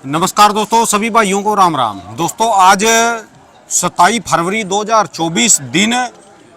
नमस्कार दोस्तों, सभी भाइयों को राम राम। दोस्तों आज 27 फरवरी 2024 दिन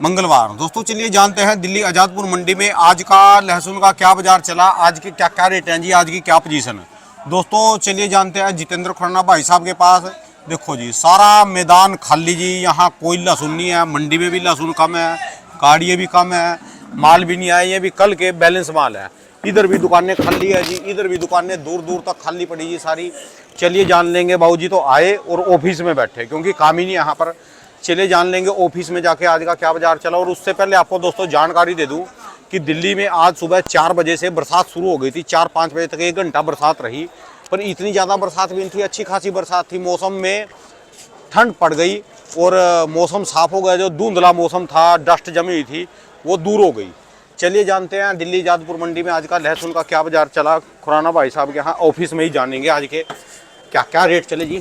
मंगलवार। दोस्तों चलिए जानते हैं दिल्ली आज़ादपुर मंडी में आज का लहसुन का क्या बाजार चला, आज की क्या क्या रेट हैं जी, आज की क्या पोजीशन है। दोस्तों चलिए जानते हैं जितेंद्र खुराना भाई साहब के पास। देखो जी सारा मैदान खाली जी, यहाँ कोई लहसुन नहीं है। मंडी में भी लहसुन कम है, गाड़ियाँ भी कम है, माल भी नहीं आए, ये भी कल के बैलेंस माल है। इधर भी दुकानें खाली है जी, इधर भी दुकानें दूर दूर तक खाली पड़ी जी सारी। चलिए जान लेंगे, बाबूजी तो आए और ऑफिस में बैठे क्योंकि काम ही नहीं यहाँ पर। चलिए जान लेंगे ऑफिस में जाके आज का क्या बाजार चला। और उससे पहले आपको दोस्तों जानकारी दे दूं कि दिल्ली में आज सुबह 4 बजे से बरसात शुरू हो गई थी। 4-5 बजे तक 1 घंटा बरसात रही, पर इतनी ज़्यादा बरसात भी नहीं थी, अच्छी खासी बरसात थी। मौसम में ठंड पड़ गई और मौसम साफ हो गया। जो धुंधला मौसम था, डस्ट जमी हुई थी, वो दूर हो गई। चलिए जानते हैं दिल्ली आज़ादपुर मंडी में आज का लहसुन का क्या बाजार चला। खुराना भाई साहब के यहाँ ऑफिस में ही जानेंगे आज के क्या क्या रेट चले जी।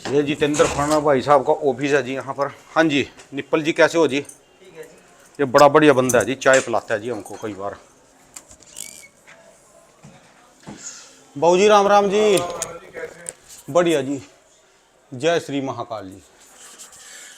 ये जितेंद्र खुराना भाई साहब का ऑफिस है जी यहाँ पर। हाँ जी निप्पल जी, कैसे हो जी? ठीक है जी। ये बड़ा बढ़िया बंदा है जी, चाय पिलाता है जी हमको कई बार। बाबू जी राम राम जी। बढ़िया जी, जय श्री महाकाल जी।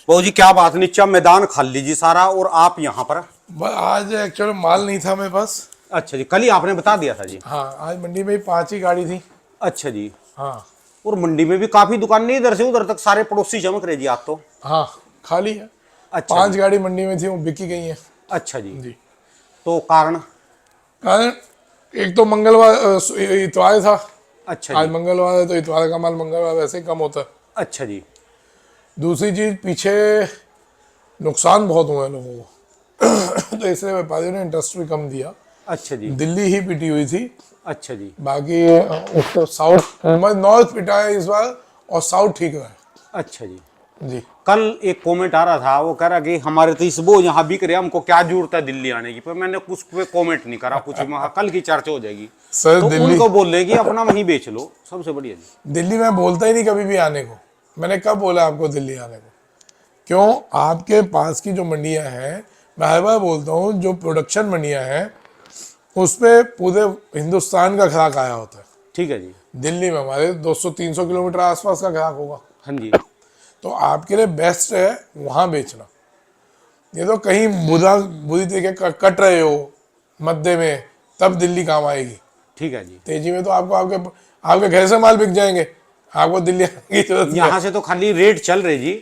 बाबू जी क्या बात, नीचा मैदान खाली जी सारा और आप यहाँ पर? आज एक्चुअली माल नहीं था मेरे पास। अच्छा जी, कल ही आपने बता दिया था जी। हाँ, आज मंडी में 5 ही गाड़ी थी। अच्छा जी। हाँ, और मंडी में भी काफी दुकान नहीं, इधर से उधर तक सारे पड़ोसी चमक रहे जी आप तो। हाँ खाली है। अच्छा 5 गाड़ी मंडी में थी, वो बिकी गई है। अच्छा जी। जी। तो कारण? कारण एक तो मंगलवार इतवार था। अच्छा आज जी। मंगलवार है तो इतवार का माल मंगलवार वैसे ही कम होता है। अच्छा जी। दूसरी चीज, पीछे नुकसान बहुत हुआ है लोगों को तो इसलिए व्यापारियों ने इंटरेस्ट भी कम दिया। अच्छा जी। दिल्ली ही पिटी हुई थी, अच्छा जी। बाकी उत्तर साउथ नॉर्थ पिटा है इस बार और साउथ ठीक रहा है। अच्छा जी। जी। कल एक कमेंट आ रहा था, वो कह रहा कि हमारे तो इस वो यहाँ बिक रहे, हमको क्या जरूरत है दिल्ली आने की। पर मैंने कुछ पे कमेंट नहीं करा, कुछ कल की चर्चा हो जाएगी सर तो दिल्ली, उनको बोल रहे कि अपना वहीं बेच लो, सबसे बढ़िया जी। दिल्ली में बोलता ही नहीं कभी भी आने को। मैंने कब बोला आपको दिल्ली आने को? क्यों? आपके पास की जो मंडियां हैं, मैं हर बार बोलता हूँ, जो प्रोडक्शन मंडियां हैं उस पे पूरे हिंदुस्तान का ग्राहक आया होता है। ठीक है जी। दिल्ली में हमारे 200-300 किलोमीटर आसपास का ग्राहक होगा। हाँ जी। तो आपके लिए बेस्ट है वहाँ बेचना। ये तो कहीं बुरी तरीके कट रहे हो मध्य में, तब दिल्ली काम आएगी। ठीक है जी। तेजी में तो आपको आपके घर से माल बिक जाएंगे, आपको दिल्ली आने की जरूरत नहीं है। यहाँ से तो खाली रेट चल रही जी,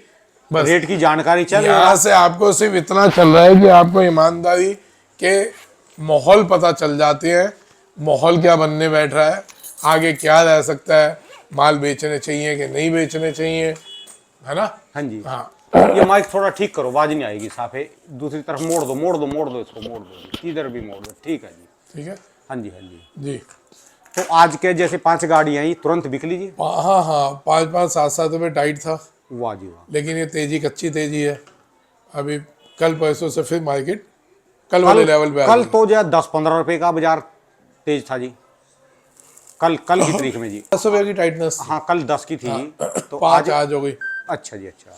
बस रेट की जानकारी चल रही यहाँ से आपको सिर्फ इतना चल रहा है कि आपको ईमानदारी के माहौल पता चल जाते हैं, माहौल क्या बनने बैठ रहा है, आगे क्या रह सकता है, माल बेचने चाहिए कि नहीं बेचने चाहिए, है ना? हाँ जी। हाँ, ये माइक थोड़ा ठीक करो, आवाज नहीं आएगी साफ है। दूसरी तरफ मोड़ दो, मोड़ दो, मोड़ दो, इसको मोड़ दो, इधर भी मोड़ दो। ठीक है जी। ठीक है हाँ जी। हाँ जी। जी। तो आज के जैसे 5 गाड़ियाँ आई तुरंत बिक लीजिए। हाँ हाँ, 5-5, 7-7 रुपये टाइट था, वाह जी वाह। लेकिन ये तेजी कच्ची तेजी है। अभी कल परसों से फिर मार्केट कल वाले लेवल पे आ कल गई। तो जो है 10-15 रुपए का बाजार तेज था जी। कल की तारीख में जी 10 रुपये की टाइटनेस। हाँ कल 10 की थी। तो 5 आज हो गई। अच्छा जी। अच्छा।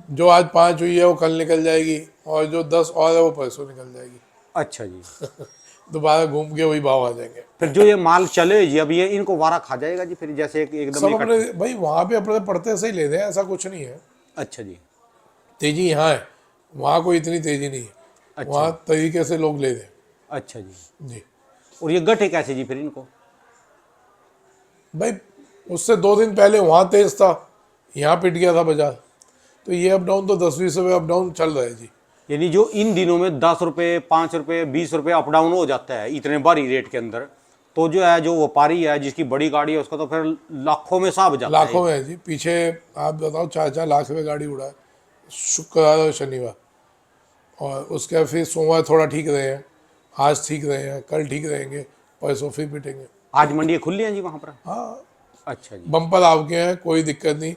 जो आज 5 हुई है वो कल निकल जाएगी, और जो 10 और है वो परसों निकल जाएगी। अच्छा जी। दोबारा घूम के वही भाव आ जाएंगे। फिर जो ये माल चले जी, अब ये इनको वारा खा जाएगा जी, फिर जैसे एकदम सब अपने भाई वहाँ पे अपने पड़ते से ही लेते हैं, ऐसा कुछ नहीं है। अच्छा जी। तेजी यहाँ है, वहाँ कोई इतनी तेजी नहीं है। अच्छा। वहाँ तरीके से लोग लेते हैं। अच्छा जी। जी और ये गठे कैसे जी फिर इनको? भाई, उससे 2 दिन पहले वहाँ तेज था, यहाँ पिट गया था बाजार, तो ये अप डाउन तो 10-20 रुपये अप डाउन चल रहा है जी। यानी जो इन दिनों में 10 रुपये, 5 रुपये, 20 रुपये अप डाउन हो जाता है इतने भारी रेट के अंदर, तो जो है जो व्यापारी है जिसकी बड़ी गाड़ी है उसका तो फिर लाखों में साब जाता है। लाखों में है जी। पीछे आप बताओ 4-4 लाख रुपये गाड़ी उड़ा है शुक्रवार और शनिवार, और उसके बाद फिर सोमवार थोड़ा ठीक रहे हैं, आज ठीक रहे हैं, कल ठीक रहेंगे, परसों फिर पिटेंगे। आज मंडियाँ खुली हैं जी वहाँ पर? हाँ, अच्छा जी। बम्पर आव के हैं, कोई दिक्कत नहीं।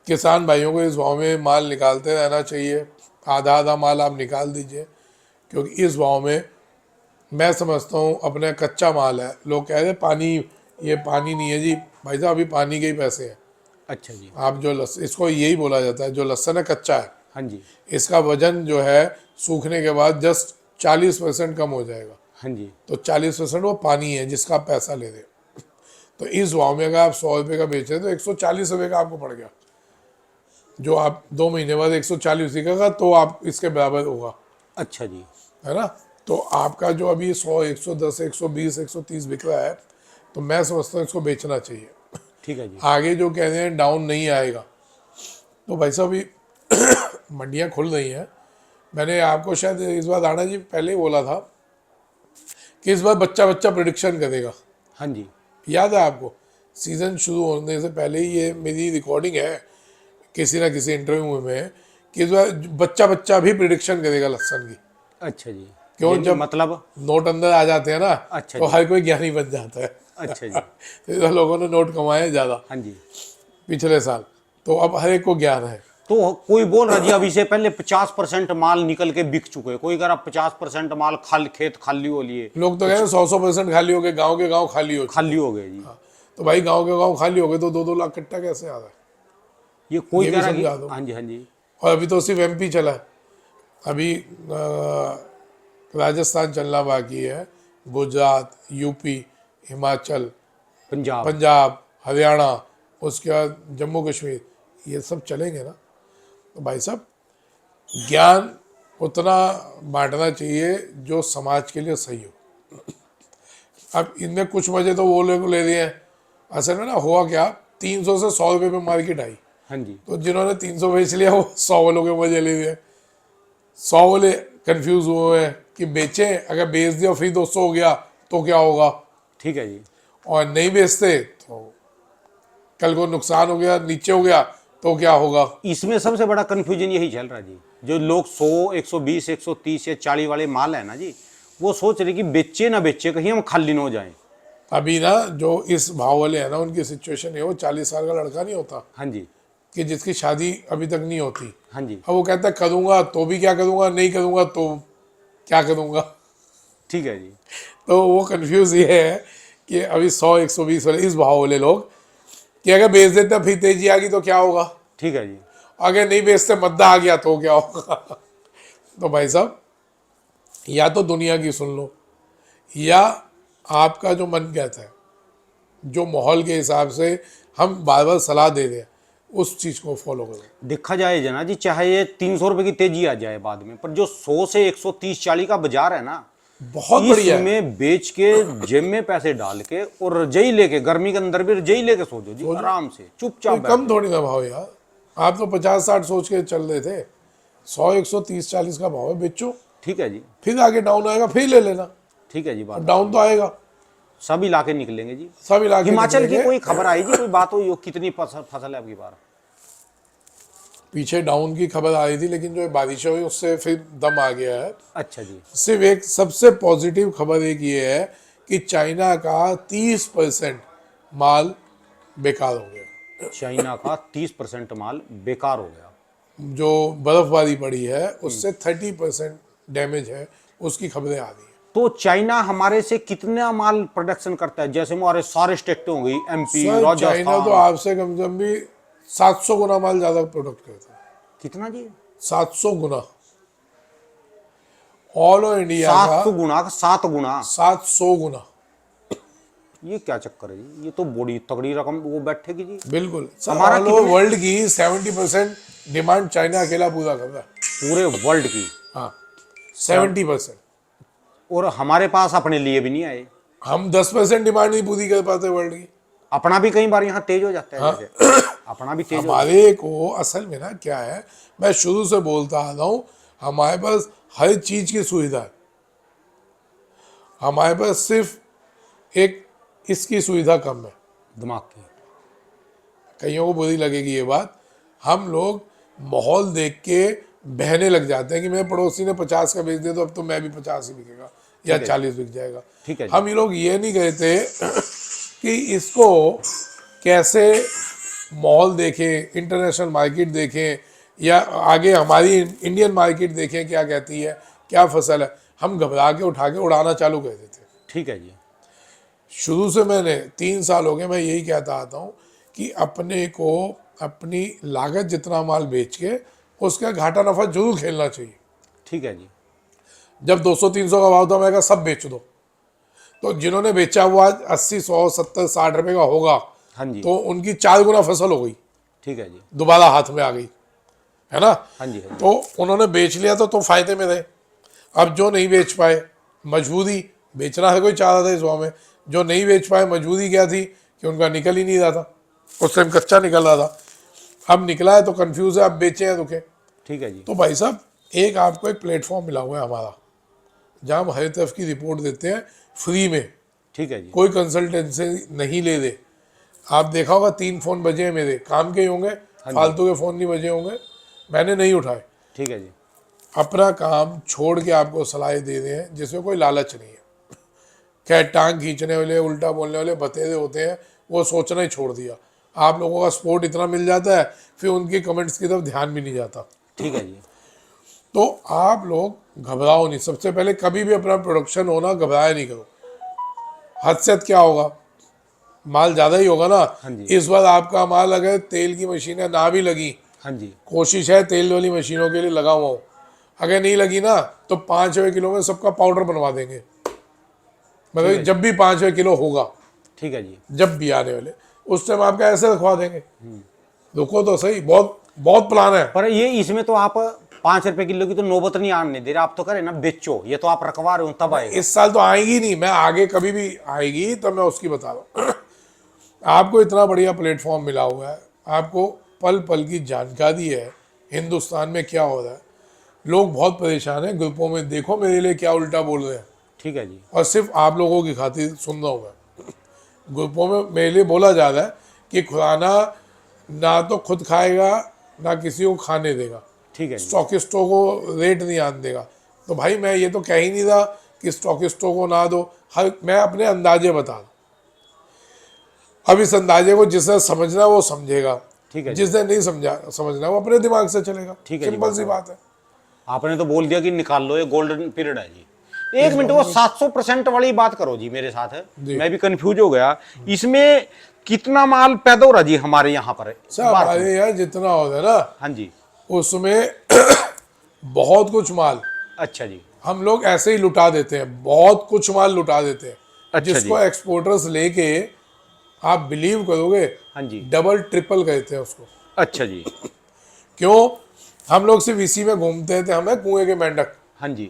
किसान भाइयों को इस भाव में माल निकालते रहना चाहिए। आधा आधा माल आप निकाल दीजिए, क्योंकि इस भाव में मैं समझता हूँ अपने कच्चा माल है। लोग कह रहे पानी, ये पानी नहीं है जी, भाई साहब अभी पानी के ही पैसे हैं। अच्छा जी। आप जो इसको यही बोला जाता है, जो लहसुन है कच्चा है, हाँ जी। इसका वजन जो है सूखने के बाद जस्ट 40% कम हो जाएगा। हाँ जी। तो 40% वो पानी है जिसका आप पैसा ले रहे हो। तो इस भाव में अगर आप 100 रुपये का बेच रहे हैं तो 140 रुपये का आपको पड़ गया, जो आप 2 महीने बाद 140 सीखेगा तो आप इसके बराबर होगा, अच्छा जी। है ना। तो आपका जो अभी 100, 110, 120, 130 बिक रहा है, तो मैं समझता हूँ इसको बेचना चाहिए। ठीक है जी। आगे जो कह रहे हैं डाउन नहीं आएगा, तो भाई साहब अभी मंडियाँ खुल रही हैं। मैंने आपको शायद इस बार राणा जी पहले ही बोला था कि इस बार बच्चा बच्चा प्रिडिक्शन करेगा, हाँ जी। याद है आपको? सीजन शुरू होने से पहले ही ये मेरी रिकॉर्डिंग है किसी ना किसी इंटरव्यू में कि इस बार बच्चा बच्चा भी प्रिडिक्शन करेगा लहसुन की। अच्छा जी। क्यों? यानी जब मतलब। नोट अंदर आ जाते हैं ना, अच्छा तो जी। हर कोई ज्ञानी बन जाता है। अच्छा जी। तो इस बार लोगों ने नोट कमाए ज़्यादा हाँ जी। पिछले साल, तो अब हर एक को ज्ञान है। तो कोई बोल रहा जी अभी से पहले 50% माल निकल के बिक चुके हैं, कोई कह रहा 50% माल खेत खाली हो लिए, लोग तो कह रहे हैं 100% खाली हो गए, गाँव के गाँव खाली हो चुके। खाली हो गए जी। तो भाई गाँव के गाँव खाली हो गए तो 2-2 लाख कट्टा कैसे आ रहा है? ये कोई ये कह भी रहा है समझा कि दो। हाँ जी, हाँ जी। और अभी तो सिर्फ एमपी चला है, अभी राजस्थान चलना बाकी है, गुजरात, यूपी, हिमाचल, पंजाब। पंजाब, हरियाणा, उसके बाद जम्मू कश्मीर, ये सब चलेंगे ना। तो भाई साहब ज्ञान उतना बांटना चाहिए जो समाज के लिए सही हो। अब इनमें कुछ मजे तो वो लोग ले लिए हैं। असल में ना हुआ क्या, 300 से 100 रुपये में मार्केट आई, हाँ जी। तो जिन्होंने 300 बेच लिया वो 100 वालों के मजे ले लिए। 100 वाले कंफ्यूज हुए हैं कि बेचें, अगर बेच दिया फिर 200 हो गया तो क्या होगा, ठीक है जी। और नहीं बेचते तो कल को नुकसान हो गया, नीचे हो गया तो क्या होगा। इसमें सबसे बड़ा कंफ्यूजन यही चल रहा है जी, जो लोग 100, 120, 130 या 40 वाले माल है ना जी, वो सोच रहे कि बेचे ना बेचे, कहीं हम खाली ना हो जाएं। अभी ना जो इस भाव वाले हैं ना, उनकी सिचुएशन है, वो 40 साल का लड़का नहीं होता हाँ जी। कि जिसकी शादी अभी तक नहीं होती। हाँ जी। अब वो कहता है करूँगा तो भी क्या करूँगा, नहीं करूँगा तो क्या करूँगा। ठीक है जी। तो वो कंफ्यूज ये है कि अभी 100, 120 वाले इस भाव वाले लोग कि अगर बेच देते हैं फिर तेजी आ गई तो क्या होगा, ठीक है जी। अगर नहीं बेचते मद्दा आ गया तो क्या होगा। तो भाई साहब या तो दुनिया की सुन लो, या आपका जो मन कहता है, जो माहौल के हिसाब से हम बार बार सलाह दे रहे हैं, उस चीज़ को फॉलो करो। देखा जाए जना जी, चाहे ये 300 रुपए की तेजी आ जाए बाद में, पर जो 100 से 130-40 का बाजार है ना, बहुत बढ़िया है। इसमें बेच के जेब में पैसे डाल के और रजाई लेके, गर्मी के अंदर भी रजाई लेके सो जाओ जी, आराम से चुपचाप कोई कम थोड़ी ना भाव यार, आप तो 50-60 सोच के चल रहे थे, 100, 130-40 का भाव है, बेचो। ठीक है जी। फिर आगे डाउन आएगा फिर ले लेना, ठीक है जी। बात डाउन तो आएगा, सब इलाके निकलेंगे जी। सब इलाके हिमाचल की निकलेंगे। कोई खबर आई जी, कोई बात हुई हो, कितनी फसल है आपकी बार? पीछे डाउन की खबर आ रही थी, लेकिन जो बारिश हुई उससे फिर दम आ गया है। अच्छा जी। सिर्फ एक सबसे पॉजिटिव खबर एक ये है कि चाइना का 30% माल बेकार हो गया। चाइना का 30% माल बेकार हो गया। जो बर्फबारी पड़ी है उससे 30% डैमेज है, उसकी खबरें आ रही हैं। तो चाइना हमारे से कितना माल प्रोडक्शन करता है? जैसे हमारे सारे स्टेट हो गई, एमपी, सर चाइना तो राजस्थान। आपसे कम से कम भी 700 गुना माल ज़्यादा प्रोडक्ट करता है। कितना जी? 700 गुना। ऑल ओवर इंडिया का 700 गुना का 7 गुना? 700 गुना। ये क्या चक्कर है जी? ये तो बड़ी तगड़ी रकम वो बैठेगी जी। बिल्कुल सर, हमारा ऑल ओवर वर्ल्ड की 70% डिमांड चाइना अकेला पूरा कर रहा है। पूरे वर्ल्ड की? हाँ 70%। और हमारे पास अपने लिए भी नहीं आए। हम 10% डिमांड नहीं पूरी कर पाते वर्ल्ड की। अपना भी कई बार यहाँ तेज हो जाता है जैसे। अपना भी तेज हो जाता है। हमारे को असल में ना क्या है, मैं शुरू से बोलता आ रहा हूँ, हमारे पास हर चीज की सुविधा है, हमारे पास सिर्फ एक इसकी सुविधा कम है। दिमाग की। कईयों को बुरी लगेगी ये बात, हम लोग माहौल देख के बहने लग जाते हैं कि मेरे पड़ोसी ने 50 का बेच दिया तो अब तो मैं भी 50 ही बिकेगा या 40 बिक जाएगा। ठीक है जी। हम ये लोग ये नहीं कहते कि इसको कैसे माहौल देखें, इंटरनेशनल मार्केट देखें, या आगे हमारी इंडियन मार्केट देखें क्या कहती है, क्या फसल है। हम घबरा के उठा के उड़ाना चालू कर देते। ठीक है जी। शुरू से मैंने 3 साल हो गए मैं यही कहता आता हूँ कि अपने को अपनी लागत जितना माल बेच के उसका घाटा नफा जरूर खेलना चाहिए। ठीक है जी। जब 200-300 का भाव था मैं कहा सब बेच दो, तो जिन्होंने बेचा वो आज 80, 100, 70, 60 रुपए का होगा, हाँ जी। तो उनकी 4 गुना फसल हो गई, ठीक है जी। दोबारा हाथ में आ गई, है ना। हाँ जी, हाँ जी। तो उन्होंने बेच लिया तो फायदे में रहे। अब जो नहीं बेच पाए, मजबूरी, बेचना है कोई चाह रहा था इस भाव में, जो नहीं बेच पाए मजबूरी क्या थी कि उनका निकल ही नहीं रहा था, उस टाइम कच्चा निकल रहा था, अब निकला है तो कंफ्यूज है, अब बेचे हैं रुके। ठीक है जी। तो भाई साहब एक आपको एक प्लेटफॉर्म मिला हुआ है हमारा, जहाँ हम हर तरफ की रिपोर्ट देते हैं फ्री में, ठीक है जी। कोई कंसल्टेंसी नहीं ले दे। आप देखा होगा 3 फोन बजे हैं मेरे, काम के ही होंगे, फालतू के फोन नहीं बजे होंगे, मैंने नहीं उठाए। ठीक है जी। अपना काम छोड़ के आपको सलाह दे रहे हैं जिसमें कोई लालच नहीं है। क्या टांग खींचने वाले, उल्टा बोलने वाले बतेरे होते हैं, वो सोचना ही छोड़ दिया। आप लोगों का सपोर्ट इतना मिल जाता है, फिर उनकी कमेंट्स की तरफ ध्यान भी नहीं जाता। ठीक है जी। तो आप लोग घबराओ नहीं, सबसे पहले कभी भी अपना प्रोडक्शन होना घबराया नहीं करो। हद से हद क्या होगा, माल ज़्यादा ही होगा ना। हाँ जी। इस बार आपका माल अगर तेल की मशीनें ना भी लगी, हाँ जी। कोशिश है तेल वाली मशीनों के लिए लगा हुआ हो, अगर नहीं लगी ना तो 5 किलो में सबका पाउडर बनवा देंगे, मतलब जब भी 5 किलो होगा, ठीक है जी। जब भी आने वाले उस टाइम आपका ऐसे रखवा देंगे। रुको तो सही, बहुत बहुत प्लान है। पर ये इसमें तो आप 5 रुपए किलो की तो नौबत नहीं आने दे रहे, आप तो करें ना बेचो, ये तो आप रखवा रहे हो तब आएगा। इस साल तो आएगी नहीं, मैं आगे कभी भी आएगी तो मैं उसकी बता रहा हूँ। आपको इतना बढ़िया प्लेटफॉर्म मिला हुआ है, आपको पल पल की जानकारी है हिंदुस्तान में क्या हो रहा है। लोग बहुत परेशान हैं ग्रुपों में, देखो मेरे लिए क्या उल्टा बोल रहे हैं, ठीक है जी। और सिर्फ आप लोगों की खातिर सुन रहा हूँ मैं। ग्रुपों में मेरे लिए बोला जा रहा है कि खुराना ना तो खुद खाएगा ना किसी को खाने देगा, ठीक है जी। स्टॉकिस्टों को रेट नहीं आने देगा। तो भाई मैं ये तो कह ही नहीं रहा कि स्टॉकिस्टों को ना दो, हर मैं अपने अंदाजे बता रहा। अब इस अंदाजे को जिसने समझना वो समझेगा, ठीक है जी। जिसने नहीं समझना वो अपने दिमाग से चलेगा। ठीक है जी, सिंपल सी बात है। आपने तो बोल दिया कि निकाल लो, ये गोल्डन पीरियड है जी। एक मिनट, वो 700% वाली बात करो जी मेरे साथ, मैं भी कंफ्यूज हो गया। इसमें कितना माल पैदा हो रहा जी हमारे यहाँ पर? सर हमारे यहाँ जितना होता है ना, हाँ जी। उसमें बहुत कुछ माल अच्छा जी। हम लोग ऐसे ही लुटा देते हैं, बहुत कुछ माल लुटा देते हैं। अच्छा जिसको जी। एक्सपोर्टर्स लेके, आप बिलीव करोगे, हाँ जी। डबल ट्रिपल कहते हैं उसको। अच्छा जी। क्यों? हम लोग सिर्फ इसी में घूमते थे, हमें कुएं के मेंढक। हाँ जी।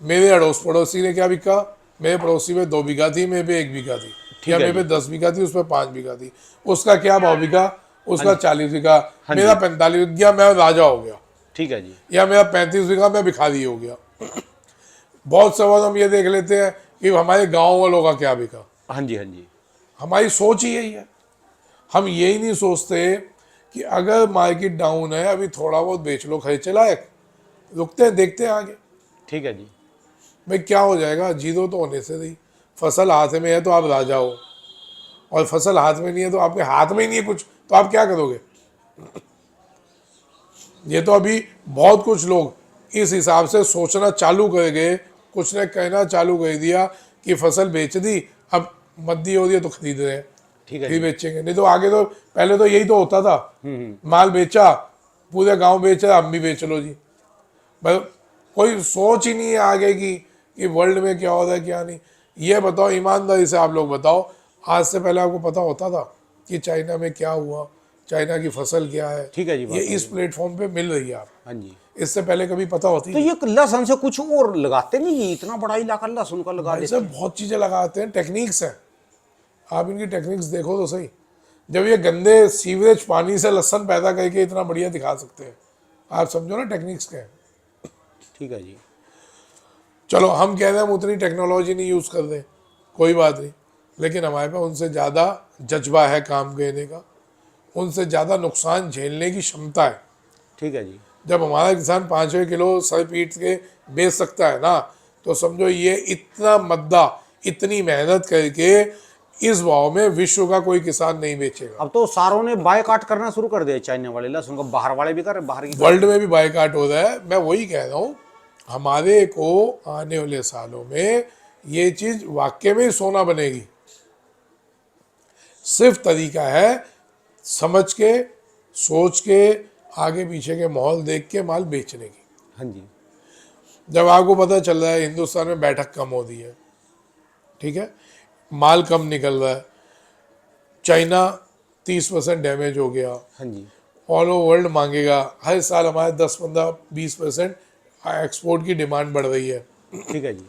मेरे अड़ोस पड़ोसी ने क्या बिका, मेरे पड़ोसी में 2 बीघा थी, मेरे पे 1 बीघा थी, या है मेरे पे जी। 10 बीघा थी, उस पर 5 बीघा थी। उसका क्या भाव बिका? उसका 40 बीघा, मेरा 45 बिक गया, मैं राजा हो गया। ठीक है जी। या मेरा 35 बीघा, मैं भिखारी हो गया। बहुत सवाल हम ये देख लेते हैं कि हमारे गाँव वालों का क्या बिका। हाँ जी। हाँ जी। हमारी सोच ही यही है। हम यही नहीं सोचते कि अगर मार्केट डाउन है, अभी थोड़ा बहुत बेच लो खरीचे लायक, रुकते हैं देखते हैं आगे। ठीक है जी। भाई क्या हो जाएगा, जीरो तो होने से रही। फसल हाथ में है तो आप राजा हो, और फसल हाथ में नहीं है तो आपके हाथ में ही नहीं है कुछ, तो आप क्या करोगे? ये तो अभी बहुत कुछ लोग इस हिसाब से सोचना चालू कर गए, कुछ ने कहना चालू कर दिया कि फसल बेच दी, अब मंदी हो रही है तो खरीद रहे हैं, ठीक है फिर जी। बेचेंगे। नहीं तो आगे तो पहले तो यही तो होता था, माल बेचा, पूरे गांव बेच रहा, हम भी बेच लो जी। मतलब कोई सोच ही नहीं है आगे की कि वर्ल्ड में क्या हो रहा है क्या नहीं। ये बताओ ईमानदारी से, आप लोग बताओ, आज से पहले आपको पता होता था कि चाइना में क्या हुआ, चाइना की फसल क्या है? ठीक है जी, ये इस प्लेटफॉर्म पे मिल रही है आप। हाँ जी। इससे पहले कभी पता होती तो ये लहसुन से कुछ और लगाते नहीं जी? इतना बड़ा इलाका लहसुन का लगा देते ऐसे बहुत चीज़ें लगाते हैं, टेक्निक्स हैं। आप इनकी टेक्निक्स देखो तो सही। जब ये गंदे सीवरेज पानी से लहसुन पैदा करके इतना बढ़िया दिखा सकते हैं, आप समझो ना टेक्निक्स क्या है। ठीक है जी। चलो हम कह रहे हैं हम उतनी टेक्नोलॉजी नहीं यूज़ कर रहे, कोई बात नहीं, लेकिन हमारे पास उनसे ज़्यादा जज्बा है काम करने का, उनसे ज़्यादा नुकसान झेलने की क्षमता है। ठीक है जी। जब हमारा किसान 5 किलो सर पीट के बेच सकता है ना, तो समझो ये इतना मद्दा, इतनी मेहनत करके इस भाव में विश्व का कोई किसान नहीं बेचेगा। अब तो सारों ने बायकाट करना शुरू कर दिया चाइना वाले लहसुन का, बाहर वाले भी कर रहे, बाहर की। वर्ल्ड में भी बायकाट हो रहा है। मैं वही कह रहा हूँ, हमारे को आने वाले सालों में ये चीज़ वाकई में सोना बनेगी। सिर्फ तरीका है समझ के, सोच के, आगे पीछे के माहौल देख के माल बेचने की। हाँ जी। जब आपको पता चल रहा है हिंदुस्तान में बैठक कम हो रही है, ठीक है, माल कम निकल रहा है, चाइना 30% डैमेज हो गया, हाँ जी। ऑल ओवर वर्ल्ड मांगेगा, हर साल हमारे 10-15-20% एक्सपोर्ट की डिमांड बढ़ रही है, ठीक है जी।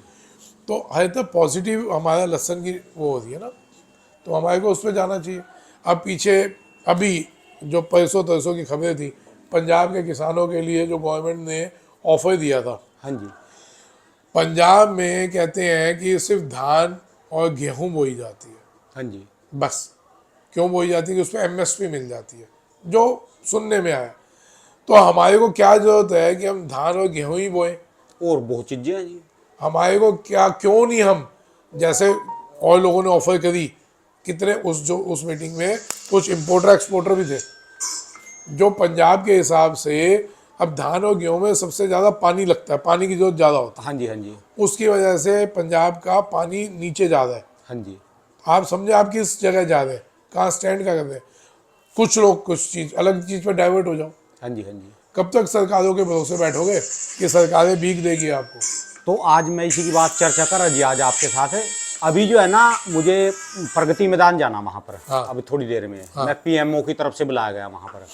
तो हर तक पॉजिटिव हमारा लहसन की वो हो रही है ना, तो हमारे को उस पर जाना चाहिए। अब पीछे अभी जो पैसों तैसों की खबरें थी, पंजाब के किसानों के लिए जो गवर्नमेंट ने ऑफर दिया था, हाँ जी। पंजाब में कहते हैं कि सिर्फ धान और गेहूं बोई जाती है, हाँ जी। बस। क्यों बोई जाती है? कि उस पर एमएसपी मिल जाती है, जो सुनने में आया। तो हमारे को क्या जरूरत है कि हम धान और गेहूं ही बोएं? और बहुत चीजें हैं जी। हमारे को क्या, क्यों नहीं हम जैसे और लोगों ने ऑफर करी, कितने उस मीटिंग में कुछ इंपोर्टर एक्सपोर्टर भी थे, जो पंजाब के हिसाब से अब धान और गेहूं में सबसे ज़्यादा पानी लगता है, पानी की जरूरत ज़्यादा होती हाँ जी। हाँ जी। है, उसकी वजह से पंजाब का पानी नीचे ज़्यादा है। हाँ जी। आप समझे आप किस जगह जा रहे हैं, कहाँ स्टैंड क्या कर रहे हैं। कुछ लोग कुछ चीज़ अलग चीज़ पर डाइवर्ट हो जाओ। हाँ जी। हाँ जी। कब तक सरकारों के भरोसे बैठोगे कि सरकारें भीख देगी आपको? तो आज मैं इसी की बात चर्चा कर रहा जी आज आपके साथ है। अभी जो है ना, मुझे प्रगति मैदान जाना वहाँ पर। हाँ। अभी थोड़ी देर में मैं पीएमओ की तरफ से बुलाया गया वहाँ पर।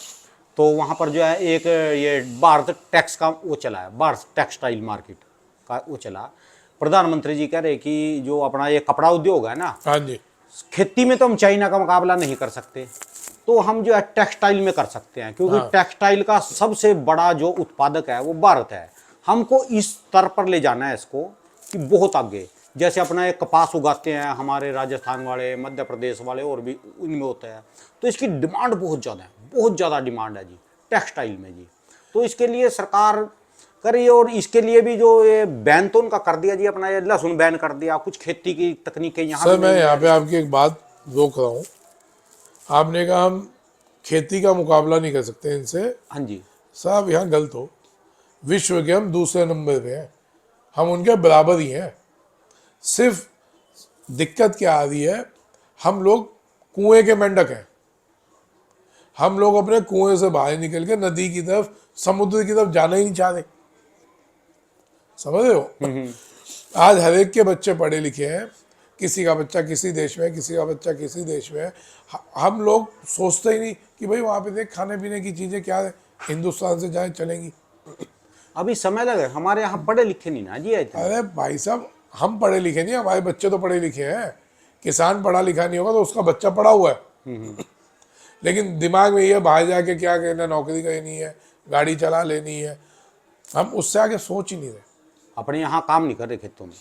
तो वहाँ पर जो है एक ये भारत टैक्स का वो चला है, भारत टेक्सटाइल मार्केट का वो चला। प्रधानमंत्री जी कह रहे कि जो अपना ये कपड़ा उद्योग है ना, हाँ जी, खेती में तो हम चाइना का मुकाबला नहीं कर सकते, तो हम जो है टेक्सटाइल में कर सकते हैं, क्योंकि हाँ। टेक्सटाइल का सबसे बड़ा जो उत्पादक है वो भारत है। हमको इस स्तर पर ले जाना है इसको कि बहुत आगे, जैसे अपना एक कपास उगाते हैं हमारे राजस्थान वाले, मध्य प्रदेश वाले, और भी इनमें होता है, तो इसकी डिमांड बहुत ज़्यादा है, बहुत ज़्यादा डिमांड है जी टेक्सटाइल में जी। तो इसके लिए सरकार करिए, और इसके लिए भी जो ये बैन तो उनका कर दिया जी, अपना ये लहसुन बैन कर दिया, कुछ खेती की तकनीकें यहाँ सर भी मैं नहीं यहाँ है। पे आपकी एक बात रोक रहा हूँ। आपने कहा हम खेती का मुकाबला नहीं कर सकते इनसे। हाँ जी। सर आप यहाँ गलत हो। विश्व के हम दूसरे नंबर पे हैं, हम उनके बराबर ही हैं। सिर्फ दिक्कत क्या आ रही है, हम लोग कुएं के मेंढक हैं। हम लोग अपने कुएं से बाहर निकल के नदी की तरफ, समुद्र की तरफ जाना ही नहीं चाहते। समझ रहे हो? आज हर एक के बच्चे पढ़े लिखे हैं, किसी का बच्चा किसी देश में, किसी का बच्चा किसी देश में है। हम लोग सोचते ही नहीं कि भाई वहाँ पे देख खाने पीने की चीज़ें क्या है, हिंदुस्तान से जाए चलेंगी। अभी समय लगे, हमारे यहाँ पढ़े लिखे नहीं ना जी इतने। अरे भाई साहब, हम पढ़े लिखे नहीं, हमारे बच्चे तो पढ़े लिखे हैं। किसान पढ़ा लिखा नहीं होगा तो उसका बच्चा पढ़ा हुआ है, लेकिन दिमाग में ये बाहर जाके क्या कहना, नौकरी करनी है, गाड़ी चला लेनी है। हम उससे आगे सोच ही नहीं रहे। अपने यहाँ काम नहीं कर रहे खेतों में।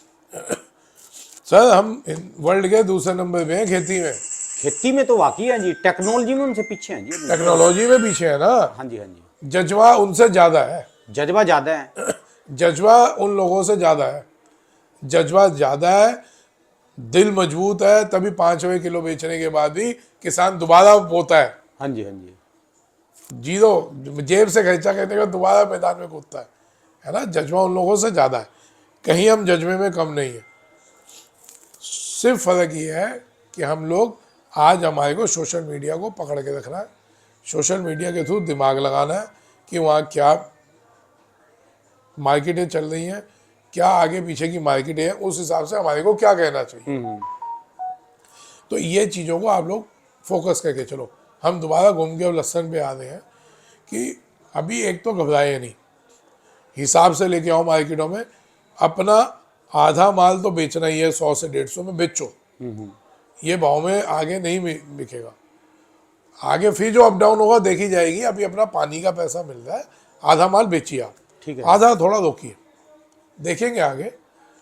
सर हम वर्ल्ड के दूसरे नंबर पे हैं खेती में। खेती में तो वाकई है जी, टेक्नोलॉजी में उनसे पीछे हैं जी। टेक्नोलॉजी में पीछे है ना। हाँ जी। हाँ जी। जज्बा उनसे ज़्यादा है, जज्बा ज़्यादा है। जज्बा उन लोगों से ज़्यादा है, जज्बा ज़्यादा है, दिल मजबूत है, तभी 5वें किलो बेचने के बाद भी किसान दोबारा बोता है। हाँ जी। हाँ जी। जीरो जेब से खर्चा करने का दोबारा मैदान में कूदता है ना। जज्बा उन लोगों से ज़्यादा है, कहीं हम जज्बे में कम नहीं है। सिर्फ फ़र्क ये है कि हम लोग, आज हमारे को सोशल मीडिया को पकड़ के रखना है, सोशल मीडिया के थ्रू दिमाग लगाना है कि वहाँ क्या मार्केटें चल रही हैं, क्या आगे पीछे की मार्केटें हैं, उस हिसाब से हमारे को क्या कहना चाहिए। तो ये चीज़ों को आप लोग फोकस करके चलो। हम दोबारा घूम के अब लहसन पे आ रहे हैं कि अभी एक तो घबराए नहीं, हिसाब से लेके आओ मार्केटों में, अपना आधा माल तो बेचना ही है, 100 से 150 में बेचो। ये भाव में आगे नहीं बिकेगा, आगे फिर जो अप डाउन होगा देखी जाएगी। अभी अपना पानी का पैसा मिल रहा है, आधा माल बेचिए आप, ठीक है। आधा थोड़ा रोकिए, देखेंगे आगे।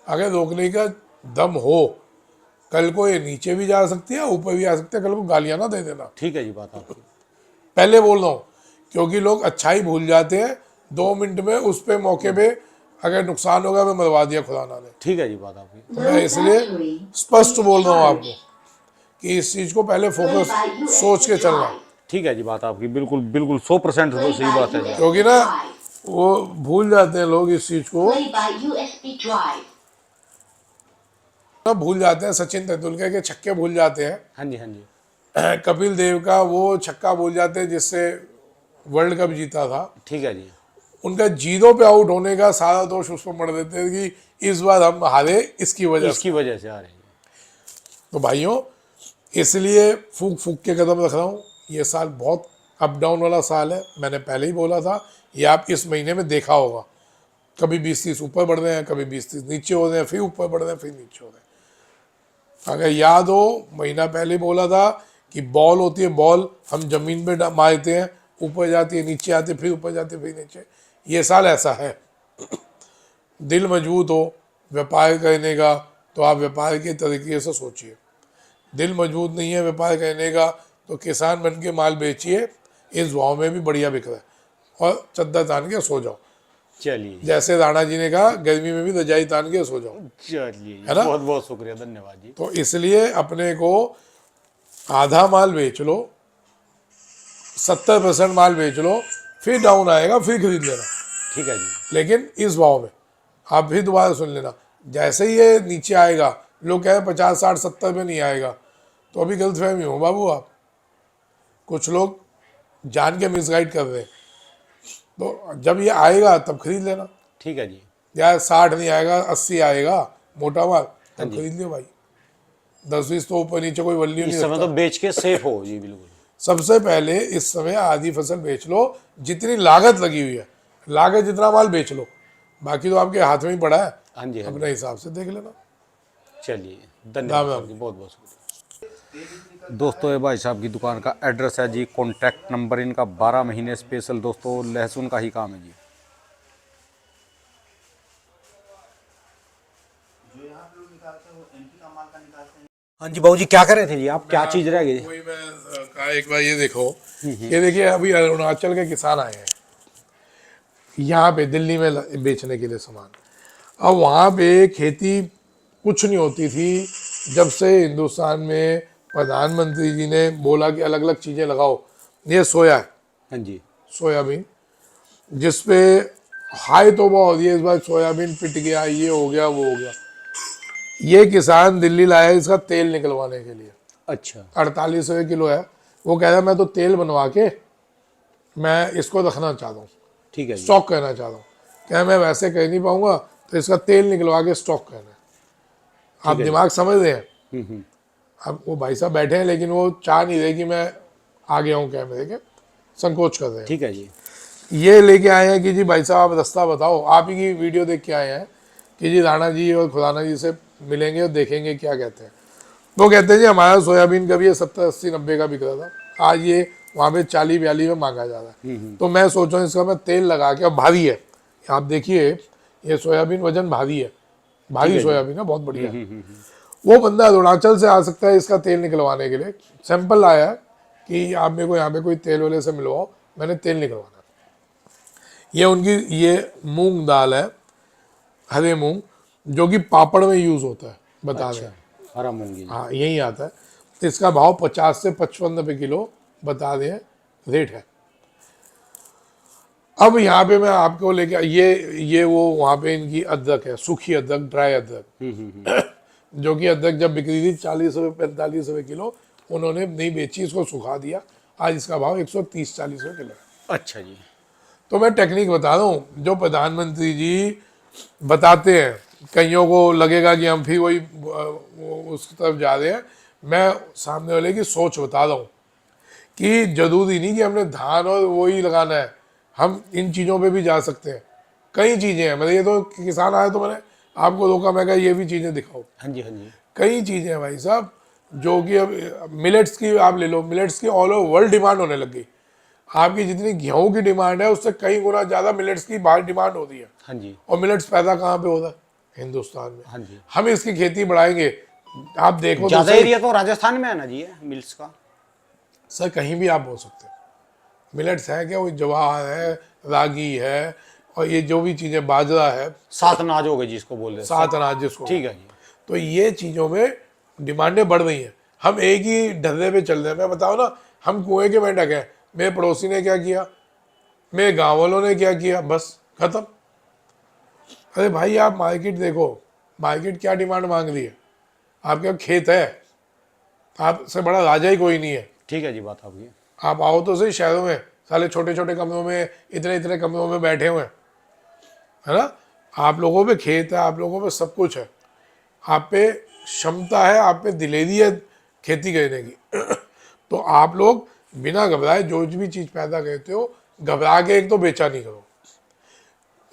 अगर रोकने का दम हो, कल को ये नीचे भी जा सकती है, ऊपर भी आ सकती है, कल को गालियां ना दे देना। ठीक है जी, बात आपकी। पहले बोल रहा हूँ, क्योंकि लोग अच्छाई भूल जाते हैं 2 मिनट में, उस पे मौके पे अगर नुकसान होगा मैं मरवा दिया खुदा ना ने। ठीक है जी, बात आपकी। तो मैं इसलिए स्पष्ट बोल रहा हूँ आपको कि इस चीज़ को पहले फोकस सोच के चलना, ठीक है जी, बात आपकी बिल्कुल बिल्कुल 100% सही बात है जी। क्योंकि ना वो भूल जाते हैं लोग इस चीज़ को, ना भूल जाते हैं। सचिन तेंदुलकर के छक्के भूल जाते हैं, हाँ जी। हाँ जी। कपिल देव का वो छक्का भूल जाते हैं जिससे वर्ल्ड कप जीता था। ठीक है जी। उनका जीरो पे आउट होने का सारा दोष उस पर मर देते हैं कि इस बार हम हारे इसकी वजह से। इसकी वजह से आ रही है। तो भाइयों, इसलिए फूक फूक के कदम रख रहा हूँ। ये साल बहुत अप डाउन वाला साल है, मैंने पहले ही बोला था। ये आप इस महीने में देखा होगा, कभी 20-30 ऊपर बढ़ रहे हैं, कभी 20-30 नीचे हो रहे हैं, फिर ऊपर बढ़ रहे हैं, फिर नीचे हो रहे हैं। अगर याद हो, महीना पहले बोला था कि बॉल होती है, बॉल हम जमीन पे मारते हैं, ऊपर जाती है, नीचे आती है, फिर ऊपर जाती है, फिर नीचे। ये साल ऐसा है। दिल मजबूत हो व्यापार करने का तो आप व्यापार के तरीके से सोचिए। दिल मजबूत नहीं है व्यापार करने का तो किसान बन के माल बेचिए, इस भाव में भी बढ़िया बिक रहा है, और चद्दर तान के सो जाओ। चलिए, जैसे राणा जी ने कहा, गर्मी में भी रजाई तान के सो जाओ। चलिए, है ना? बहुत बहुत शुक्रिया, धन्यवाद जी। तो इसलिए अपने को आधा माल बेच लो, 70% माल बेच लो, फिर डाउन आएगा, फिर खरीद लेना। ठीक है जी। लेकिन इस भाव में आप भी दोबारा सुन लेना, जैसे ही ये नीचे आएगा, लोग कह रहे 50, 60, 70 पे नहीं आएगा, तो अभी गलतफहमी हो बाबू। आप कुछ लोग जान के मिसगाइड कर रहे हैं। तो जब ये आएगा तब खरीद लेना। ठीक है जी। यार 60 नहीं आएगा, 80 आएगा मोटा माल, तब खरीद लियो भाई। 10-20 तो ऊपर नीचे कोई वैल्यू नहीं इस समय रखता। तो बेच के सेफ हो जी, बिल्कुल। सबसे पहले इस समय आधी फसल बेच लो, जितनी लागत लगी हुई है, लागत जितना माल बेच लो, बाकी तो आपके हाथ में ही पड़ा है। हाँ जी, हाँ जी। अपने हिसाब से देख लेना। चलिए, धन्यवाद राम सर जी, बहुत बहुत शुक्रिया। दोस्तों, ये भाई साहब की दुकान का एड्रेस है जी, कॉन्टैक्ट नंबर इनका 12 महीने स्पेशल दोस्तों लहसुन का ही काम है जी। हाँ जी बाबू जी, क्या कर रहे थे जी आप? क्या चीज रह गई? वही मैं कहा, एक बार ये देखो, ये देखिए, अभी अरुणाचल के किसान आए हैं यहाँ पे दिल्ली में बेचने के लिए सामान। अब वहाँ पे खेती कुछ नहीं होती थी, जब से हिंदुस्तान में प्रधानमंत्री जी ने बोला कि अलग अलग चीज़ें लगाओ। ये सोया है, हाँ जी। सोयाबीन, जिसपे हाई तो बहुत हो रही है इस बार, सोयाबीन पिट गया, ये हो गया, वो हो गया। ये किसान दिल्ली लाया इसका तेल निकलवाने के लिए। अच्छा। 48 रुपये किलो है। वो कह रहा है मैं तो तेल बनवा के मैं इसको रखना चाहता हूँ, ठीक है जी। स्टॉक करना चाहता हूँ। क्या मैं वैसे कह नहीं पाऊंगा, तो इसका तेल निकलवा के स्टॉक करना है। आप है दिमाग समझ रहे हैं? अब वो भाई साहब बैठे हैं, लेकिन वो चाह नहीं रहे कि मैं आ गया हूँ कैमरे के, संकोच कर रहे हैं। ठीक है जी। ये लेके आए हैं कि जी भाई साहब आप रास्ता बताओ, आप ही की वीडियो देख के आए हैं कि जी राणा जी और खुराना जी से मिलेंगे और देखेंगे क्या कहते हैं। वो कहते हैं जी हमारा सोयाबीन का भी ये 70, 80, 90 का बिक रहा था, आज ये वहाँ पे 40-42 में मांगा जा रहा है। तो मैं सोच रहा हूँ इसका मैं तेल लगा के, और भारी है, आप देखिए ये सोयाबीन वजन भारी है, भारी सोयाबीन है, बहुत बढ़िया है। वो बंदा अरुणाचल से आ सकता है इसका तेल निकलवाने के लिए, सैंपल लाया है कि आप मेरे को यहाँ पे कोई तेल वाले से मिलवाओ, मैंने तेल निकलवाना है। ये उनकी ये मूंग दाल है, हरे मूंग, जो कि पापड़ में यूज होता है, बता दें। हरा मूंगी। हाँ, यही आता है। तो इसका भाव 50 से 55 रुपये किलो बता दें रेट है। अब यहाँ पे मैं आपको लेके ये वो वहाँ पे इनकी अदरक है, सूखी अदरक, ड्राई अदरक, जो कि अदरक जब बिक रही थी 40 रुपये 45 रुपये किलो, उन्होंने नहीं बेची, इसको सुखा दिया। आज इसका भाव 130-140 रुपये किलो है। अच्छा जी। तो मैं टेक्निक बता रहा हूँ जो प्रधानमंत्री जी बताते हैं। कईयों को लगेगा कि हम फिर वही उस तरफ जा रहे हैं। मैं सामने वाले की सोच बता रहा हूँ कि जरूरी नहीं कि हमने धान और वही लगाना है, हम इन चीज़ों पे भी जा सकते हैं। कई चीज़ें हैं, मतलब ये तो किसान आए तो मैंने आपको रोका, मैं कहा ये भी चीज़ें दिखाओ। हाँ जी, हाँ जी। कई चीज़ें हैं भाई साहब, जो कि अब मिलेट्स की आप ले लो, मिलेट्स की ऑल ओवर वर्ल्ड डिमांड होने लग गई। आपकी जितनी गेहूं की डिमांड है उससे कई गुना ज़्यादा मिलेट्स की बाहर डिमांड होती है। हाँ जी। और मिलेट्स पैदा कहाँ पे होता है? हिंदुस्तान में। हाँ जी। हम इसकी खेती बढ़ाएंगे, आप देखो तो ज्यादा सही। एरिया तो राजस्थान में है ना जी, ये मिल्स का। सर कहीं भी आप बोल सकते हैं, मिलेट्स है क्या? वो जवार है, रागी है, और ये जो भी चीज़ें, बाजरा है, 7 अनाज हो गए जिसको बोल रहे हैं। 7 अनाज जिसको। ठीक है जी। तो ये चीज़ों में डिमांडें बढ़ रही हैं। हम एक ही ढर्रे पे चल रहे हैं। मैं बताओ ना, हम कुएं के मेंढक हैं। मेरे पड़ोसी ने क्या किया, मेरे गाँव वालों ने क्या किया, बस खत्म। अरे भाई आप मार्केट देखो, मार्केट क्या डिमांड मांग रही है? आपके खेत है, आपसे बड़ा राजा ही कोई नहीं है। ठीक है जी, बात आपकी। आप आओ तो सही शहरों में, साले छोटे छोटे कमरों में, इतने इतने कमरों में बैठे हुए हैं, है ना। आप लोगों पे खेत है, आप लोगों पे सब कुछ है, आप पे क्षमता है, आप पे दिलेरी है खेती करने की। तो आप लोग बिना घबराए जो भी चीज़ पैदा करते हो, घबरा के एक तो बेचा नहीं करो,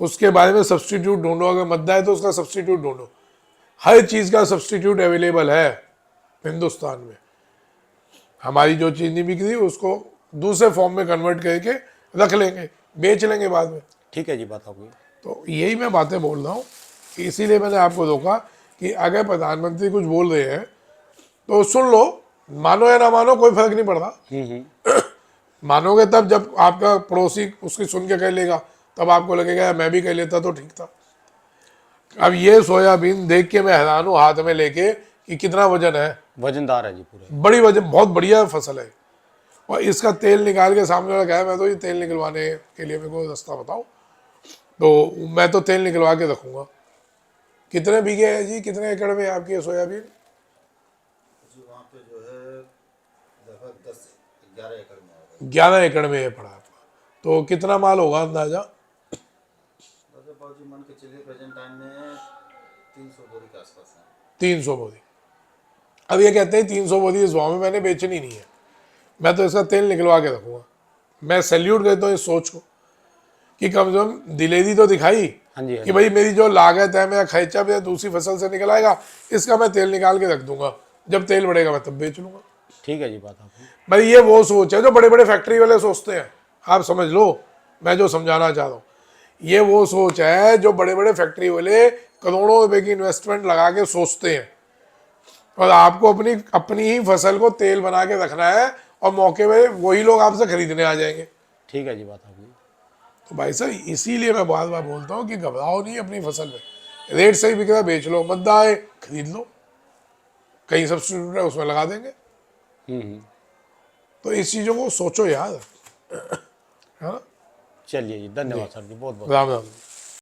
उसके बारे में सब्सटीट्यूट ढूंढो, अगर मद्दा है तो उसका सब्सटीट्यूट ढूंढो। हर चीज़ का सब्सटीट्यूट अवेलेबल है हिंदुस्तान में। हमारी जो चीज़ नहीं बिक रही उसको दूसरे फॉर्म में कन्वर्ट करके रख लेंगे, बेच लेंगे बाद में। ठीक है जी, बात आपकी। तो यही मैं बातें बोल रहा हूँ, इसीलिए मैंने आपको रोका कि अगर प्रधानमंत्री कुछ बोल रहे हैं तो सुन लो, मानो या ना मानो कोई फर्क नहीं पड़ता। मानोगे तब जब आपका पड़ोसी उसकी सुन के कह लेगा, तब आपको लगेगा मैं भी कह लेता तो ठीक था। अब ये सोयाबीन देख के मैं हैरान हूँ हाथ में लेके कि कितना वजन है, वजनदार है जी पूरे। बड़ी वजन, बहुत बढ़िया फसल है। और इसका तेल निकाल के सामने वाला कहा मैं तो ये तेल निकलवाने के लिए मेरे को रास्ता बताओ, तो मैं तो तेल निकलवा के रखूँगा। कितने बीघे है जी, कितने एकड़ में है आपकी ये सोयाबीन? जी वहाँ पे जो है लगभग 10-11 एकड़ में होगा। 11 एकड़ में ये पड़ा आपका, तो कितना माल होगा अंदाजा? लगभग जी मान के चलिए प्रेजेंट टाइम में 300 बोरी के आसपास है। 300 बोरी। अब ये कहते हैं 300 बोरी इस भाव में मैंने बेचनी नहीं है, मैं तो इसका तेल निकलवा के रखूँगा। मैं सैल्यूट करता हूँ इस सोच को कि कम से कम दिलेरी तो दिखाई हाँ जी, कि भाई मेरी जो लागत है, मेरा खर्चा भी दूसरी फसल से निकल आएगा, इसका मैं तेल निकाल के रख दूंगा, जब तेल बढ़ेगा मैं तब बेच लूंगा। ठीक है जी, बात आपकी। भाई ये वो सोच है जो बड़े बड़े फैक्ट्री वाले सोचते हैं, आप समझ लो मैं जो समझाना चाह रहा हूँ। ये वो सोच है जो बड़े बड़े फैक्ट्री वाले करोड़ों रुपए की इन्वेस्टमेंट लगा के सोचते हैं, और आपको अपनी अपनी ही फसल को तेल बना के रखना है, और मौके पे वही लोग आपसे खरीदने आ जाएंगे। ठीक है जी, बात आपकी। तो भाई साहब इसीलिए मैं बार बार बोलता हूँ कि घबराओ नहीं अपनी फसल में, रेट सही बिक रहा है बेच लो, मद्दा है खरीद लो, कहीं सब्सिट्यूट है उसमें लगा देंगे। तो इस चीज़ों को सोचो यार, है ना। चलिए जी, धन्यवाद सर जी, बहुत बहुत। राम राम।